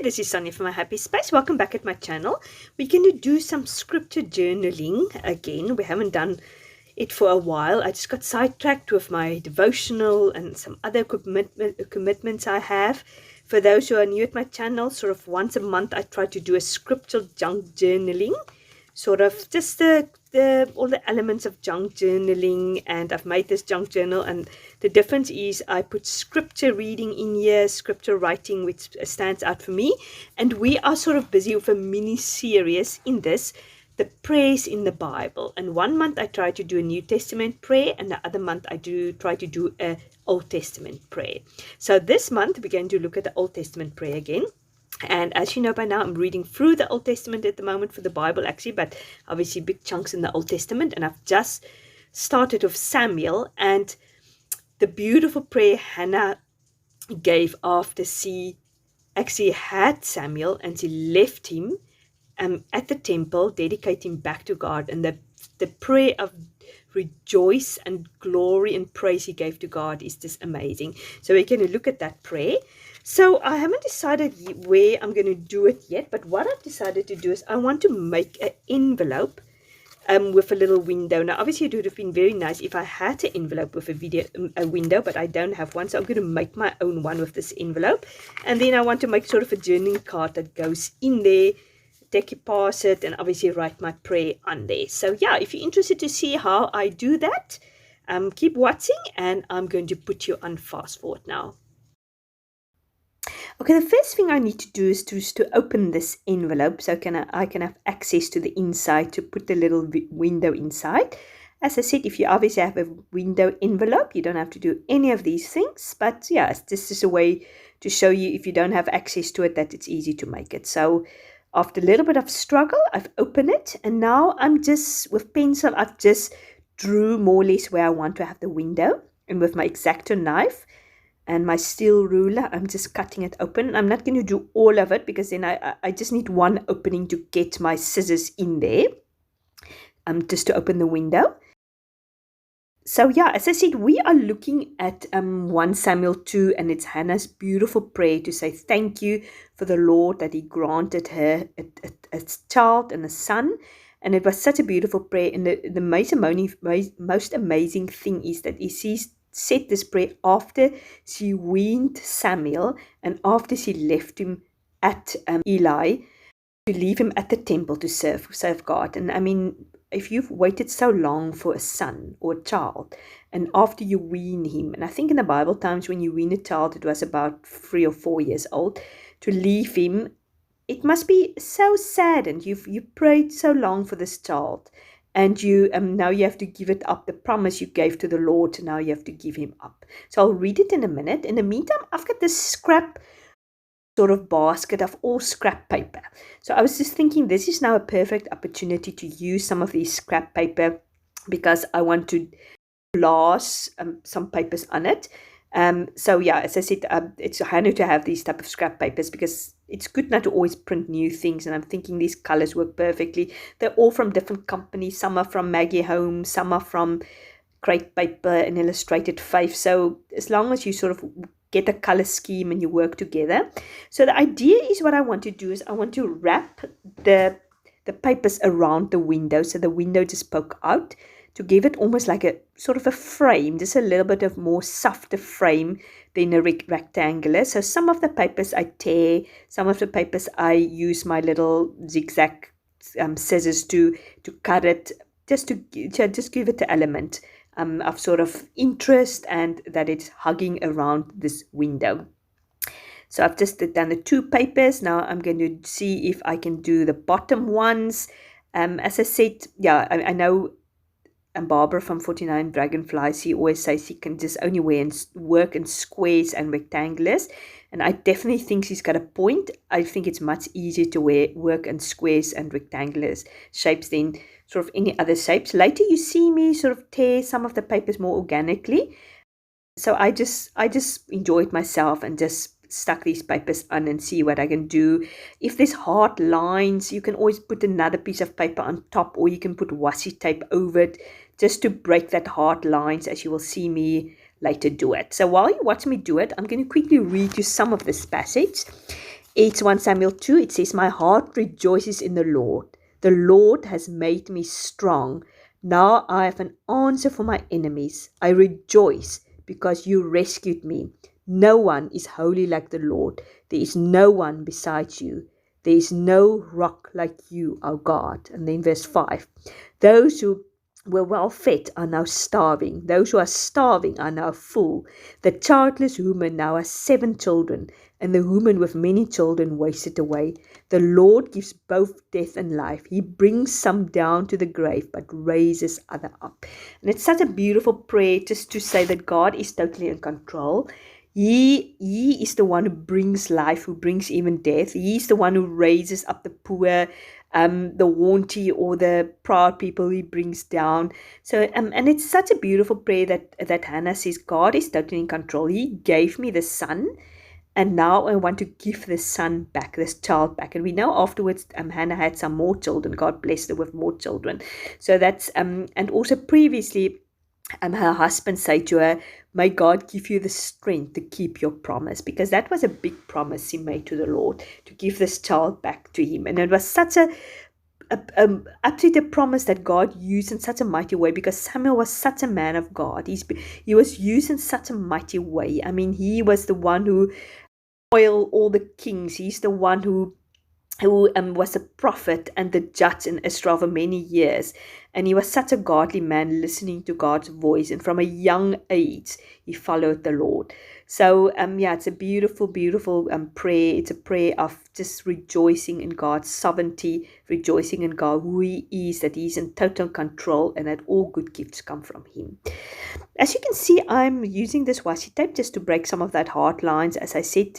this is Sonja from My Happy Space. Welcome back at my channel. We're going to do some scripture journaling again. We haven't done it for a while. I just got sidetracked with my devotional and some other commitments I have. For those who are new at my channel, sort of once a month I try to do a scriptural junk journaling. Sort of just all the elements of junk journaling, and I've made this junk journal, and the difference is I put scripture reading in here, scripture writing, which stands out for me. And we are sort of busy with a mini series in this, the prayers in the Bible. And 1 month I try to do a New Testament prayer, and the other month I try to do a Old Testament prayer. So this month we're going to look at the Old Testament prayer again. And as you know by now, I'm reading through the Old Testament at the moment for the Bible, actually, but obviously big chunks in the Old Testament. And I've just started with Samuel and the beautiful prayer Hannah gave after she actually had Samuel and she left him at the temple, dedicate him back to God. And the prayer of rejoice and glory and praise he gave to God is just amazing. So we're going to look at that prayer. So I haven't decided where I'm going to do it yet, but what I've decided to do is I want to make an envelope with a little window. Now obviously it would have been very nice if I had an envelope with a window, but I don't have one, so I'm going to make my own one with this envelope. And then I want to make sort of a journaling card that goes in there, decoupage it, and obviously write my prayer on there. So yeah, if you're interested to see how I do that, keep watching, and I'm going to put you on fast forward now. Okay, the first thing I need to do is to open this envelope so I can have access to the inside to put the little window inside. As I said, if you obviously have a window envelope, you don't have to do any of these things. But yeah, this is a way to show you if you don't have access to it that it's easy to make it. So after a little bit of struggle, I've opened it, and now I'm just, with pencil, I've just drew more or less where I want to have the window. And with my X-Acto knife and my steel ruler, I'm just cutting it open. I'm not going to do all of it because then I just need one opening to get my scissors in there, just to open the window. So yeah, as I said, we are looking at 1 Samuel 2, and it's Hannah's beautiful prayer to say thank you for the Lord that he granted her a child and a son. And it was such a beautiful prayer. And the most amazing thing is that she said this prayer after she weaned Samuel and after she left him at Eli, to leave him at the temple to serve God. And I mean, if you've waited so long for a son or a child, and after you wean him, and I think in the Bible times when you wean a child, it was about 3 or 4 years old, to leave him, it must be so sad. And you prayed so long for this child, and you now you have to give it up. The promise you gave to the Lord, now you have to give him up. So I'll read it in a minute. In the meantime, I've got this scrap sort of basket of all scrap paper. So I was just thinking this is now a perfect opportunity to use some of these scrap paper, because I want to blast some papers on it. So yeah, as I said, it's handy to have these type of scrap papers because it's good not to always print new things. And I'm thinking these colors work perfectly. They're all from different companies. Some are from Maggie Home, some are from Crate Paper and Illustrated Faith. So as long as you sort of get a color scheme and you work together. So the idea is, what I want to do is I want to wrap the papers around the window, so the window just poke out, to give it almost like a sort of a frame, just a little bit of more softer frame than a rectangular. So some of the papers I tear, some of the papers I use my little zigzag scissors to cut it, just to give it the element of sort of interest, and that it's hugging around this window. So I've just done the 2 papers. Now I'm going to see if I can do the bottom ones. As I said, yeah, I know Barbara from 49 Dragonflies, she always says she can just only work in squares and rectangulars. And I definitely think she's got a point. I think it's much easier to work in squares and rectangular shapes than sort of any other shapes. Later you see me sort of tear some of the papers more organically. So I just enjoyed myself and just stuck these papers on and see what I can do. If there's hard lines, you can always put another piece of paper on top, or you can put washi tape over it just to break that hard lines, as you will see me later do it. So while you watch me do it, I'm going to quickly read you some of this passage. It's 1 Samuel 2. It says, "My heart rejoices in the Lord. The Lord has made me strong. Now I have an answer for my enemies. I rejoice because you rescued me. No one is holy like the Lord. There is no one besides you. There is no rock like you, O God." And then verse 5. "Those who were well fed are now starving. Those who are starving are now full. The childless woman now has 7 children, and the woman with many children wasted away. The Lord gives both death and life. He brings some down to the grave, but raises other up." And it's such a beautiful prayer just to say that God is totally in control. He is the one who brings life, who brings even death. He is the one who raises up the poor, the haughty or the proud people he brings down. So, and it's such a beautiful prayer that Hannah says, God is totally in control. He gave me the son, and now I want to give this son back, this child back. And we know afterwards, Hannah had some more children. God blessed her with more children. So that's, and also previously, her husband said to her, "May God give you the strength to keep your promise," because that was a big promise he made to the Lord, to give this child back to him. And it was such a absolute promise that God used in such a mighty way, because Samuel was such a man of God. He was used in such a mighty way. I mean, he was the one who oiled all the kings. He's the one who was a prophet and the judge in Israel for many years. And he was such a godly man, listening to God's voice. And from a young age, he followed the Lord. So, it's a beautiful, beautiful prayer. It's a prayer of just rejoicing in God's sovereignty, rejoicing in God, who He is, that He's in total control, and that all good gifts come from Him. As you can see, I'm using this washi tape just to break some of that hard lines, as I said,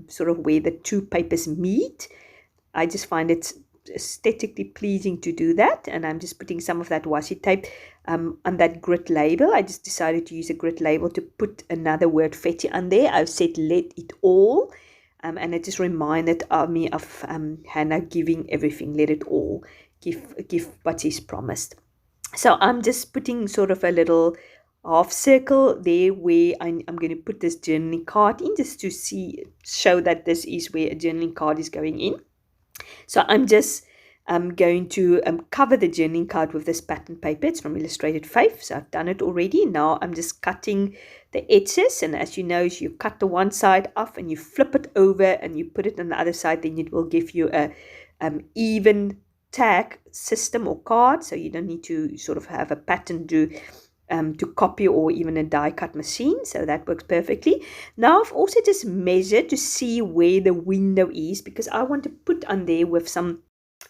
sort of where the two papers meet. I just find it aesthetically pleasing to do that, and I'm just putting some of that washi tape on that grit label. I just decided to use a grit label to put another word fetty on there. I've said "let it all," and it just reminded me of Hannah giving everything, let it all, give what is promised. So I'm just putting sort of a little half circle there where I'm going to put this journaling card in, just to show that this is where a journaling card is going in. So I'm just going to cover the journaling card with this pattern paper. It's from Illustrated Faith, so I've done it already. Now I'm just cutting the edges, and as you know, you cut the one side off and you flip it over and you put it on the other side, then it will give you a even tag system or card, so you don't need to sort of have a pattern to copy, or even a die cut machine. So that works perfectly. Now I've also just measured to see where the window is, because I want to put on there with some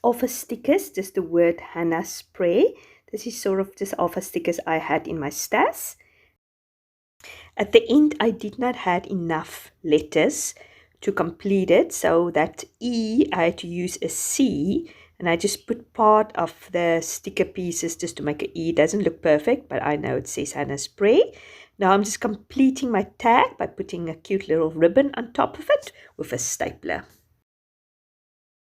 office stickers just the word Hannah Spray. This is sort of just office stickers I had in my stash. At the end, I did not have enough letters to complete it, so that E, I had to use a C, and I just put part of the sticker pieces just to make an E. It doesn't look perfect, but I know it says Hannah Spray. Now I'm just completing my tag by putting a cute little ribbon on top of it with a stapler.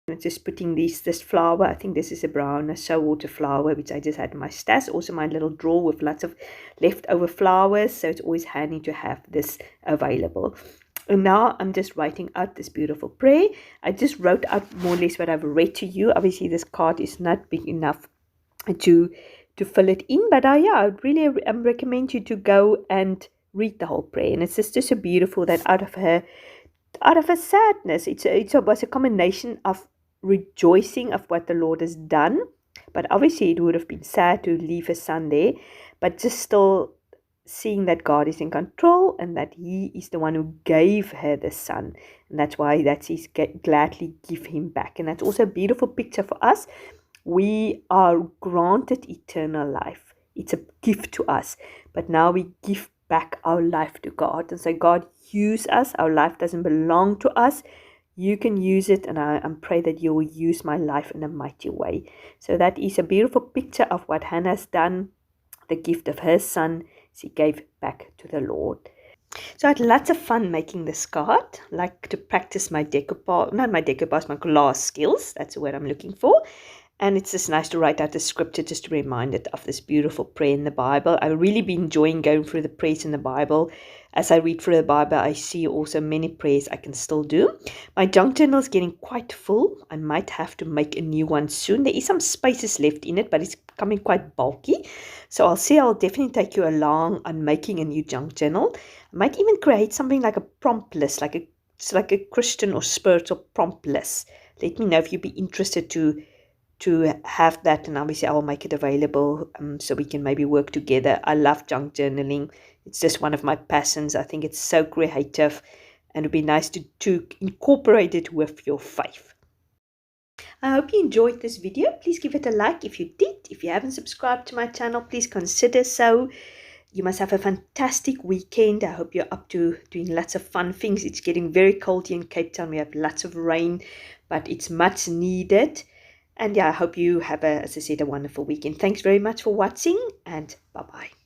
I'm just putting this flower. I think this is a brown saltwater flower, which I just had in my stash. Also my little drawer with lots of leftover flowers, so it's always handy to have this available. And now I'm just writing out this beautiful prayer. I just wrote out more or less what I've read to you. Obviously this card is not big enough to fill it in, but I would really recommend you to go and read the whole prayer. And it's just so beautiful that out of her sadness, it was a combination of rejoicing of what the Lord has done, but obviously it would have been sad to leave her son there, but just still seeing that God is in control and that He is the one who gave her the son, and that's why He's gladly give him back. And that's also a beautiful picture for us. We are granted eternal life. It's a gift to us, but now we give back our life to God and say, God, use us. Our life doesn't belong to us. You can use it, and I pray that you will use my life in a mighty way. So that is a beautiful picture of what Hannah's done, the gift of her son she gave back to the Lord. So I had lots of fun making this card. I like to practice my my glass skills. That's the word I'm looking for. And it's just nice to write out the scripture just to remind it of this beautiful prayer in the Bible. I've really been enjoying going through the prayers in the Bible. as I read through the Bible, I see also many prayers I can still do. My junk journal is getting quite full. I might have to make a new one soon. There is some spaces left in it, but it's becoming quite bulky. So I'll definitely take you along on making a new junk journal. I might even create something like a prompt list, it's like a Christian or spiritual prompt list. Let me know if you'd be interested to have that, and obviously I will make it available so we can maybe work together. I love junk journaling. It's just one of my passions. I think it's so creative, and it'd be nice to incorporate it with your faith. I hope you enjoyed this video. Please give it a like if you did. If you haven't subscribed to my channel, please consider so. You must have a fantastic weekend. I hope you're up to doing lots of fun things. It's getting very cold here in Cape Town. We have lots of rain, but it's much needed. And yeah, I hope you have, as I said, a wonderful weekend. Thanks very much for watching, and bye-bye.